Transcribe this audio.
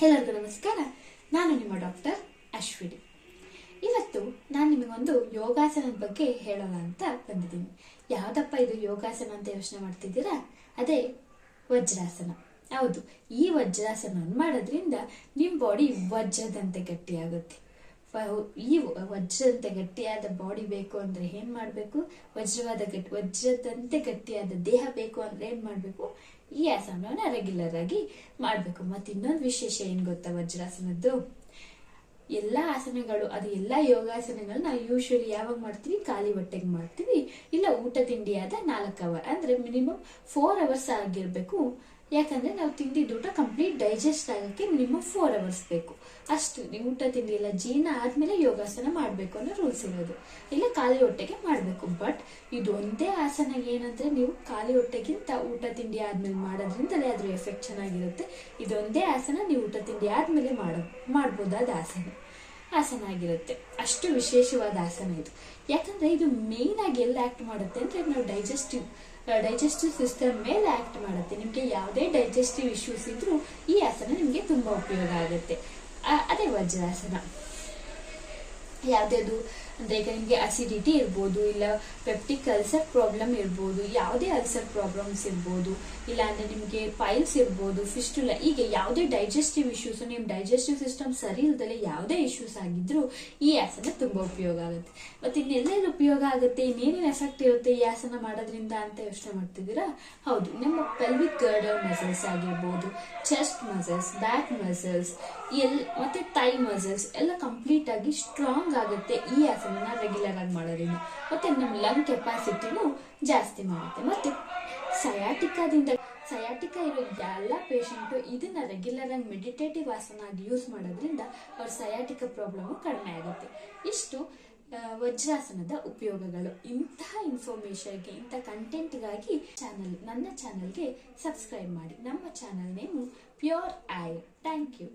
ಎಲ್ಲರಿಗೂ ನಮಸ್ಕಾರ. ನಾನು ನಿಮ್ಮ ಡಾಕ್ಟರ್ ಅಶ್ವಿನಿ. ಇವತ್ತು ನಾನು ನಿಮಗೊಂದು ಯೋಗಾಸನದ ಬಗ್ಗೆ ಹೇಳೋಣ ಅಂತ ಬಂದಿದ್ದೀನಿ. ಯಾವ್ದಪ್ಪ ಇದು ಯೋಗಾಸನ ಅಂತ ಯೋಚನೆ ಮಾಡ್ತಿದ್ದೀರಾ? ಅದೇ ವಜ್ರಾಸನ. ಹೌದು, ಈ ವಜ್ರಾಸನ ಮಾಡೋದ್ರಿಂದ ನಿಮ್ಮ ಬಾಡಿ ವಜ್ರದಂತೆ ಗಟ್ಟಿಯಾಗುತ್ತೆ. ಈ ವಜ್ರದಂತೆ ಗಟ್ಟಿಯಾದ ಬಾಡಿ ಬೇಕು ಅಂದ್ರೆ ಏನ್ ಮಾಡ್ಬೇಕು? ವಜ್ರದಂತೆ ಗಟ್ಟಿಯಾದ ದೇಹ ಬೇಕು ಅಂದ್ರೆ ಏನ್ ಮಾಡ್ಬೇಕು? ಈ ಆಸನವನ್ನ ರೆಗ್ಯುಲರ್ ಆಗಿ ಮಾಡ್ಬೇಕು. ಮತ್ತೆ ಇನ್ನೊಂದು ವಿಶೇಷ ಏನ್ ಗೊತ್ತಾ ವಜ್ರಾಸನದ್ದು? ಎಲ್ಲಾ ಆಸನಗಳು, ಅದು ಎಲ್ಲಾ ಯೋಗಾಸನಗಳು ನಾವು ಯೂಶುವಲಿ ಯಾವಾಗ ಮಾಡ್ತೀವಿ? ಖಾಲಿ ಹೊಟ್ಟೆಗೆ ಮಾಡ್ತೀವಿ, ಇಲ್ಲ ಊಟ ತಿಂಡಿ ಆದ 4 ಅವರ್ ಅಂದ್ರೆ ಮಿನಿಮಮ್ 4 ಅವರ್ಸ್ ಆಗಿರ್ಬೇಕು. ಯಾಕಂದ್ರೆ ನಾವು ತಿಂದಿದ್ದು ಊಟ ಕಂಪ್ಲೀಟ್ ಡೈಜೆಸ್ಟ್ ಆಗಕ್ಕೆ ಮಿನಿಮಮ್ 4 ಅವರ್ಸ್ ಬೇಕು. ಅಷ್ಟು ನೀವು ಊಟ ತಿಂಡಿ ಎಲ್ಲ ಜೀರ್ಣ ಆದ್ಮೇಲೆ ಯೋಗಾಸನ ಮಾಡ್ಬೇಕು ಅನ್ನೋ ರೂಲ್ಸ್ ಇರೋದು. ಇಲ್ಲ ಖಾಲಿ ಹೊಟ್ಟೆಗೆ ಮಾಡ್ಬೇಕು. ಬಟ್ ಇದು ಒಂದೇ ಆಸನ ಏನಂದ್ರೆ ನೀವು ಖಾಲಿ ಹೊಟ್ಟೆಗಿಂತ ಊಟ ತಿಂಡಿ ಆದ್ಮೇಲೆ ಮಾಡೋದ್ರಿಂದಲೇ ಅದ್ರ ಎಫೆಕ್ಟ್ ಚೆನ್ನಾಗಿರುತ್ತೆ. ಇದೊಂದೇ ಆಸನ ನೀವು ಊಟ ತಿಂಡಿ ಆದ್ಮೇಲೆ ಮಾಡ್ಬೋದಾದ ಆಸನ ಆಗಿರುತ್ತೆ. ಅಷ್ಟು ವಿಶೇಷವಾದ ಆಸನ ಇದು. ಯಾಕಂದ್ರೆ ಇದು ಮೇನ್ ಆಗಿ ಎಲ್ಲ ಆಕ್ಟ್ ಮಾಡುತ್ತೆ ಅಂದ್ರೆ ನಾವು ಡೈಜೆಸ್ಟಿವ್ ಸಿಸ್ಟಮ್ ಮೇಲೆ ಆಕ್ಟ್ ಮಾಡುತ್ತೆ. ನಿಮ್ಗೆ ಯಾವುದೇ ಡೈಜೆಸ್ಟಿವ್ ಇಶ್ಯೂಸ್ ಇದ್ರೂ ಈ ಆಸನ ನಿಮ್ಗೆ ತುಂಬಾ ಉಪಯೋಗ ಆಗುತ್ತೆ. ಅದೇ ವಜ್ರಾಸನ. ಯಾವ್ದು ಅಂದ್ರೆ ಈಗ ನಿಮ್ಗೆ ಅಸಿಡಿಟಿ ಇರ್ಬೋದು, ಇಲ್ಲ ಪೆಪ್ಟಿಕ್ ಅಲ್ಸರ್ ಪ್ರಾಬ್ಲಮ್ ಇರ್ಬೋದು, ಯಾವುದೇ ಅಲ್ಸರ್ ಪ್ರಾಬ್ಲಮ್ಸ್ ಇರ್ಬೋದು, ಇಲ್ಲ ಅಂದ್ರೆ ನಿಮ್ಗೆ ಪೈಲ್ಸ್ ಇರ್ಬೋದು, ಫಿಸ್ಟುಲಾ, ಹೀಗೆ ಯಾವುದೇ ಡೈಜೆಸ್ಟಿವ್ ಇಶ್ಯೂಸ್, ನಿಮ್ ಡೈಜೆಸ್ಟಿವ್ ಸಿಸ್ಟಮ್ ಸರಿ ಇಲ್ದಲೆ ಯಾವುದೇ ಇಶ್ಯೂಸ್ ಆಗಿದ್ರು ಈ ಆಸನ ತುಂಬಾ ಉಪಯೋಗ ಆಗುತ್ತೆ. ಮತ್ತೆ ಇನ್ನೆಲ್ಲೆಲ್ಲಿ ಉಪಯೋಗ ಆಗುತ್ತೆ, ಇನ್ನೇನೇನು ಎಫೆಕ್ಟ್ ಇರುತ್ತೆ ಈ ಆಸನ ಮಾಡೋದ್ರಿಂದ ಅಂತ ಯೋಚನೆ ಮಾಡ್ತಿದ್ದೀರಾ? ಹೌದು, ನಮ್ಮ ಪೆಲ್ವಿಕ್ ಗರ್ಡರ್ ಮಸಲ್ಸ್ ಆಗಿರ್ಬೋದು, ಚೆಸ್ಟ್ ಮಸಲ್ಸ್, ಬ್ಯಾಕ್ ಮಸಲ್ಸ್, ಮತ್ತೆ ಥೈ ಮಸಲ್ಸ್ ಎಲ್ಲ ಕಂಪ್ಲೀಟ್ ಆಗಿ ಸ್ಟ್ರಾಂಗ್ ಆಗುತ್ತೆ ಈ ಆಸನ ರೆಗ್ಯುಲರ್ ಆಗಿ ಮಾಡೋದ್ರಿಂದ. ಮತ್ತೆ ನಮ್ಮ ಲಂಗ್ ಕೆಪಾಸಿಟಿನೂ ಜಾಸ್ತಿ ಮಾಡುತ್ತೆ. ಮತ್ತೆ ಸಯಾಟಿಕಾ ಇರೋ ಎಲ್ಲ ಪೇಷಂಟು ಇದನ್ನ ರೆಗ್ಯುಲರ್ ಆಗಿ ಮೆಡಿಟೇಟಿವ್ ಆಸನ ಆಗಿ ಯೂಸ್ ಮಾಡೋದ್ರಿಂದ ಅವ್ರ ಸಯಾಟಿಕಾ ಪ್ರಾಬ್ಲಮ್ ಕಡಿಮೆ ಆಗುತ್ತೆ. ಇಷ್ಟು ವಜ್ರಾಸನದ ಉಪಯೋಗಗಳು. ಇಂತಹ ಇನ್ಫಾರ್ಮೇಶನ್ಗೆ, ಇಂಥ ಕಂಟೆಂಟ್ಗಾಗಿ ನನ್ನ ಚಾನಲ್ಗೆ ಸಬ್ಸ್ಕ್ರೈಬ್ ಮಾಡಿ. ನಮ್ಮ channel name pure I. Thank you.